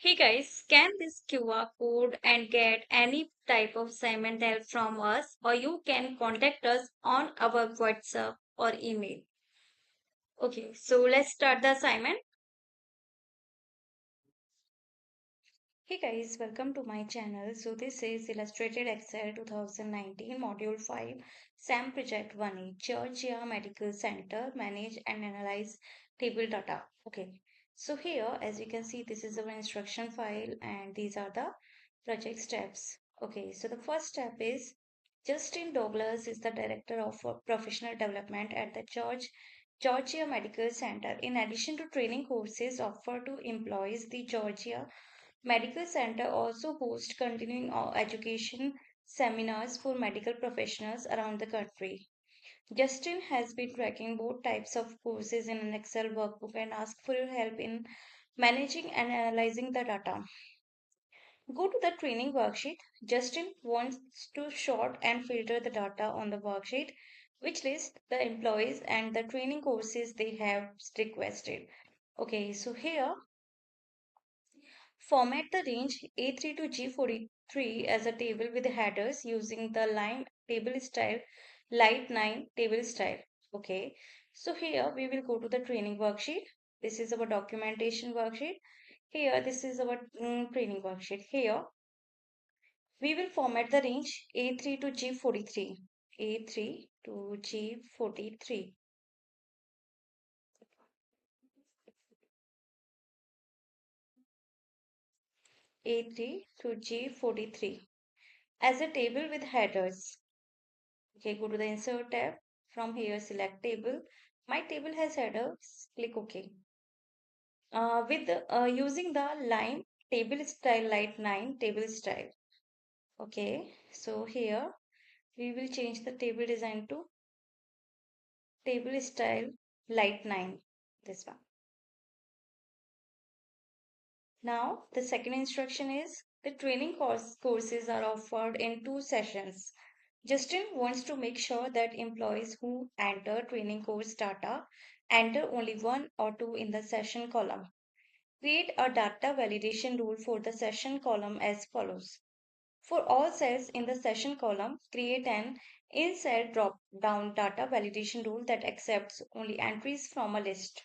Hey guys, scan this QR code and get any type of assignment help from us, or you can contact us on our WhatsApp or email. Okay, so let's start the assignment. Hey guys, welcome to my channel. So this is Illustrated Excel 2019 Module 5 SAM Project 1A Georgia Medical Center Manage and Analyze Table Data. Okay, so here as you can see this is our instruction file and these are the project steps. Okay, so the first step is Justin Douglas is the Director of Professional Development at the Georgia Medical Center. In addition to training courses offered to employees, the Georgia Medical Center also hosts continuing education seminars for medical professionals around the country. Justin has been tracking both types of courses in an Excel workbook and asked for your help in managing and analyzing the data. Go to the training worksheet. Justin wants to sort and filter the data on the worksheet, which lists the employees and the training courses they have requested. Okay, so here format the range A3 to G43 as a table with headers using the line table style, light 9 table style. Okay, so here we will go to the training worksheet. This is our documentation worksheet. Here, this is our training worksheet. Here, we will format the range A3 to G43. A3 to G43. A3 to G43 as a table with headers. Okay, go to the insert tab. From here, select table. My table has headers. Click OK. With using the line table style light 9 table style. Okay, so here we will change the table design to table style light 9. This one. Now, the second instruction is the training courses are offered in two sessions. Justin wants to make sure that employees who enter training course data enter only one or two in the session column. Create a data validation rule for the session column as follows. For all cells in the session column, create an in-cell drop-down data validation rule that accepts only entries from a list.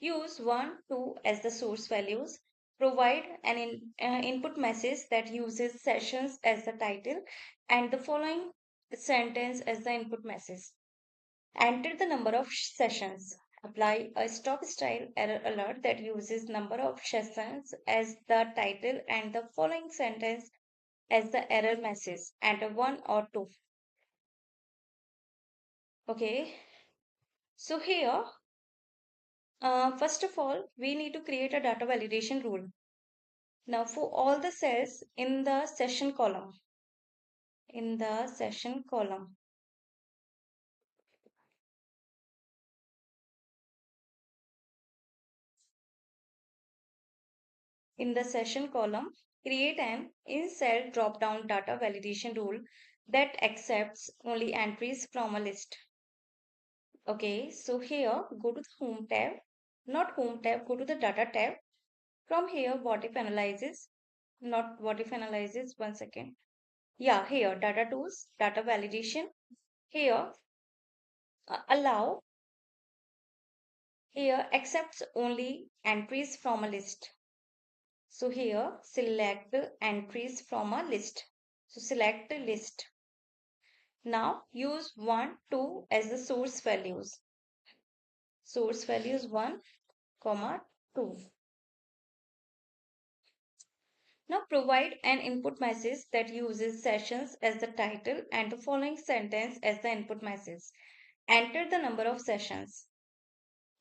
Use 1, 2 as the source values. Provide an input message that uses sessions as the title and the following sentence as the input message. Enter the number of sessions. Apply a stop style error alert that uses number of sessions as the title and the following sentence as the error message. Enter 1 or 2. Okay. So here, first of all, we need to create a data validation rule. Now for all the cells in the session column, in the session column, in the session column, create an in-cell drop-down data validation rule that accepts only entries from a list. Okay, so here go to the home tab, not home tab, go to the data tab. From here, what if analyzes, not what if analyzes, one second. Yeah, here data tools, data validation. Here allow, here accepts only entries from a list. So here select entries from a list. So select the list. Now use 1, 2 as the source values. Source values 1, comma 2. Now provide an input message that uses sessions as the title and the following sentence as the input message. Enter the number of sessions.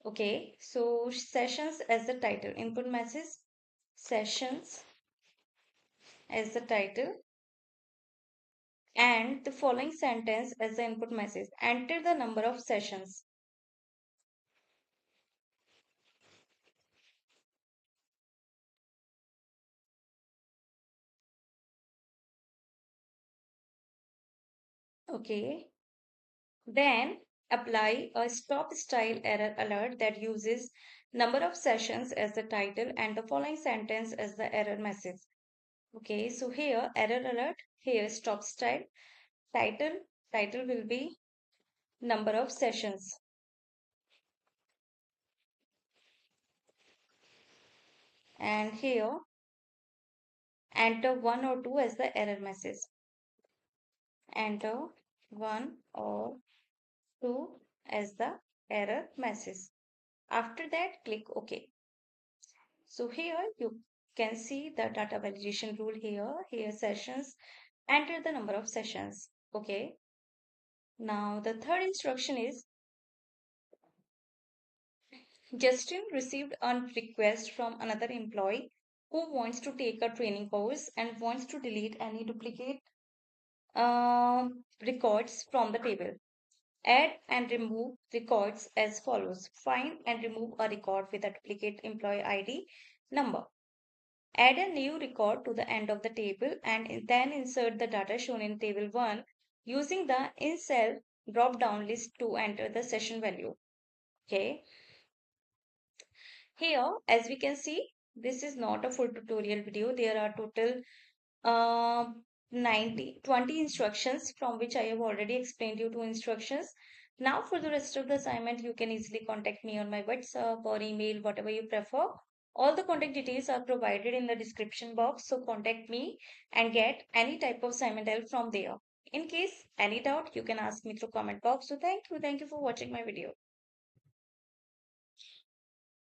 Okay, so sessions as the title, input message, sessions as the title and the following sentence as the input message. Enter the number of sessions. Okay. Then apply a stop style error alert that uses number of sessions as the title, and the following sentence as the error message. Okay, so here error alert, here stop style, title, title will be number of sessions, and here enter 1 or 2 as the error message. Enter 1 or 2 as the error message. After that, click OK. So here you can see the data validation rule here. Here sessions, enter the number of sessions. Okay. Now the third instruction is Justin received a request from another employee who wants to take a training course and wants to delete any duplicate records from the table. Add and remove records as follows. Find and remove a record with a duplicate employee ID number. Add a new record to the end of the table and then insert the data shown in table 1 using the in cell drop down list to enter the session value. Okay. Here, as we can see, this is not a full tutorial video. There are total uh, 20 instructions from which I have already explained you 2 instructions. Now for the rest of the assignment, you can easily contact me on my WhatsApp or email, whatever you prefer. All the contact details are provided in the description box, so contact me and get any type of assignment help from there. In case any doubt, you can ask me through comment box. So thank you for watching my video.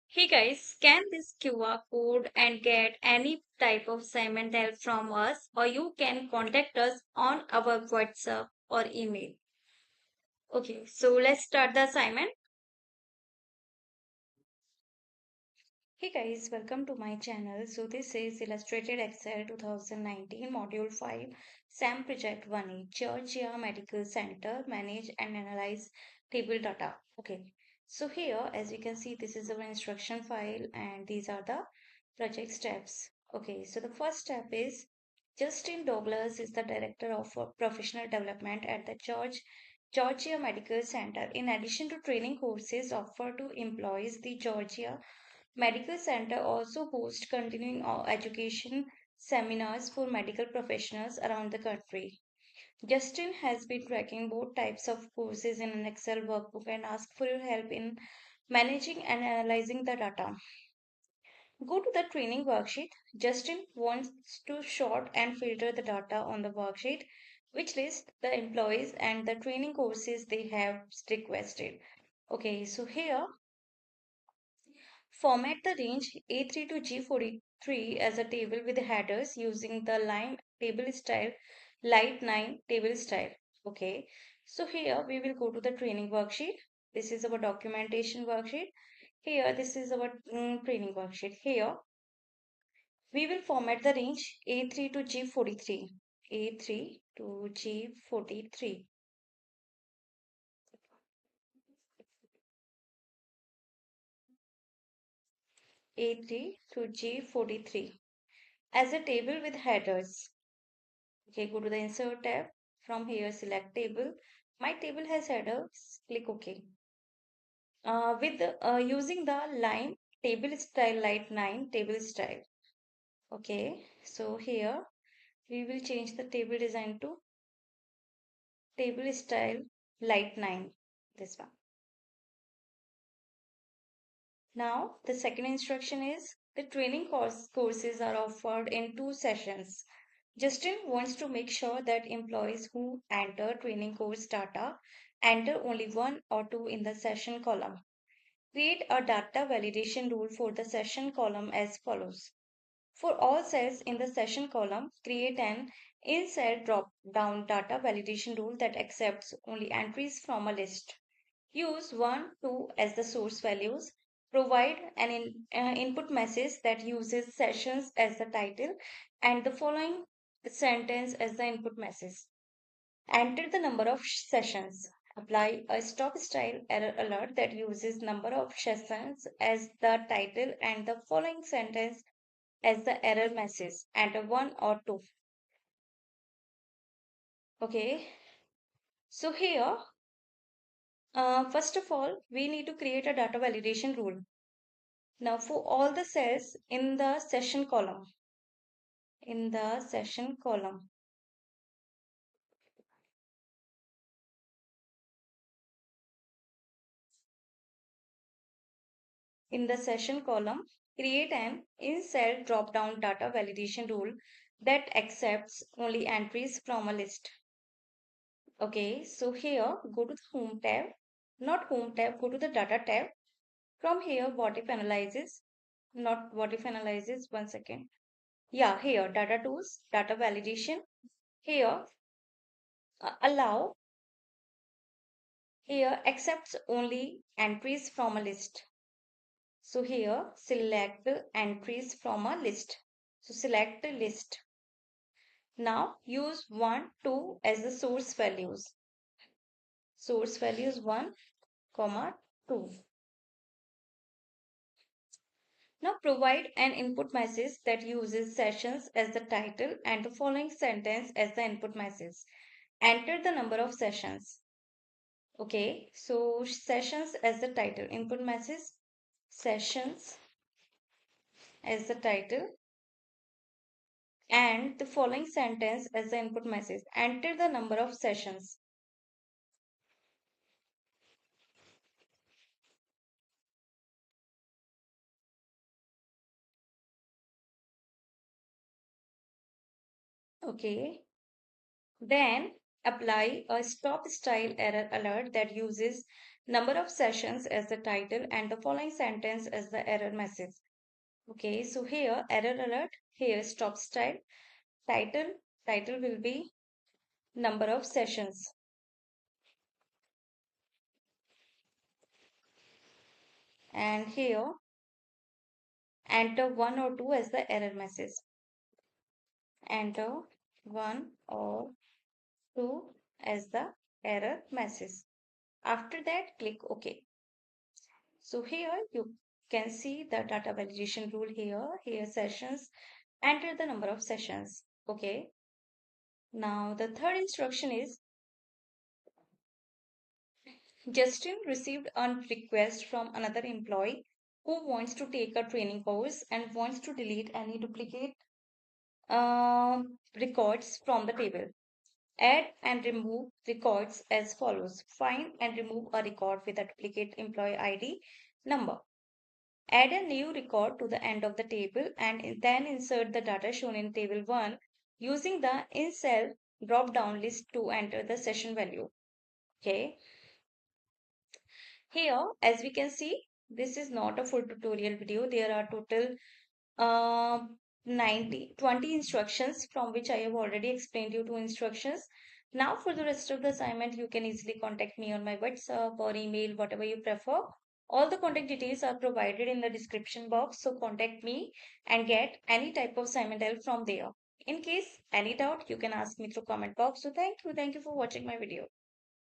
Hey guys, scan this QR code and get any type of assignment help from us, or you can contact us on our WhatsApp or email. Okay, so let's start the assignment. Hey guys, welcome to my channel. So this is Illustrated Excel 2019 Module 5 SAM Project 1A Georgia Medical Center Manage and Analyze Table Data. Okay, so here as you can see this is our instruction file and these are the project steps. Okay, so the first step is Justin Douglas is the Director of Professional Development at the Georgia Medical Center. In addition to training courses offered to employees, the Georgia Medical Center also hosts continuing education seminars for medical professionals around the country. Justin has been tracking both types of courses in an Excel workbook and asked for your help in managing and analyzing the data. Go to the training worksheet. Justin wants to sort and filter the data on the worksheet, which lists the employees and the training courses they have requested. Okay, so here format the range A3 to G43 as a table with headers using the line table style, light 9 table style. Okay, so here we will go to the training worksheet. This is our documentation worksheet. Here, this is our training worksheet. Here, we will format the range A3 to G43. A3 to G43. A3 to G43 as a table with headers. Okay, go to the insert tab. From here, select table. My table has headers. Click OK. With using the line table style light 9 table style. Okay, so here we will change the table design to table style light 9. This one. Now, the second instruction is the training courses are offered in 2 sessions. Justin wants to make sure that employees who enter training course data enter only 1 or 2 in the session column. Create a data validation rule for the session column as follows. For all cells in the session column, create an in-cell drop-down data validation rule that accepts only entries from a list. Use 1, 2 as the source values. Provide an input message that uses sessions as the title and the following sentence as the input message. Enter the number of sessions. Apply a stop style error alert that uses number of sessions as the title and the following sentence as the error message. Enter 1 or 2. Okay. So here, first of all, we need to create a data validation rule. Now for all the cells in the session column, in the session column, in the session column, create an in-cell drop-down data validation rule that accepts only entries from a list. Okay, so here go to the home tab, not home tab, go to the data tab. From here, what if analyzes, not what if analyzes, 1 second. Yeah, here data tools, data validation. Here allow, here accepts only entries from a list. So here select the entries from a list. So select the list. Now use 1, 2 as the source values. Source values 1, comma 2. Now provide an input message that uses sessions as the title and the following sentence as the input message. Enter the number of sessions. Okay, so sessions as the title, input message, sessions as the title and the following sentence as the input message. Enter the number of sessions. Okay, then apply a stop style error alert that uses number of sessions as the title and the following sentence as the error message. Okay, so here error alert, here stop style, title, title will be number of sessions, and here enter 1 or 2 as the error message. Enter 1 or 2 as the error message. After that, click OK. So here you can see the data validation rule here. Here sessions, enter the number of sessions. Okay. Now the third instruction is Justin received a request from another employee who wants to take a training course and wants to delete any duplicate records from the table. Add and remove records as follows. Find and remove a record with a duplicate employee ID number. Add a new record to the end of the table and then insert the data shown in table 1 using the in-cell drop-down list to enter the session value. Okay. Here, as we can see, this is not a full tutorial video. There are total uh, 20 instructions from which I have already explained you 2 instructions. Now for the rest of the assignment, you can easily contact me on my WhatsApp or email, whatever you prefer. All the contact details are provided in the description box. So contact me and get any type of assignment help from there. In case any doubt, you can ask me through comment box. So thank you. Thank you for watching my video.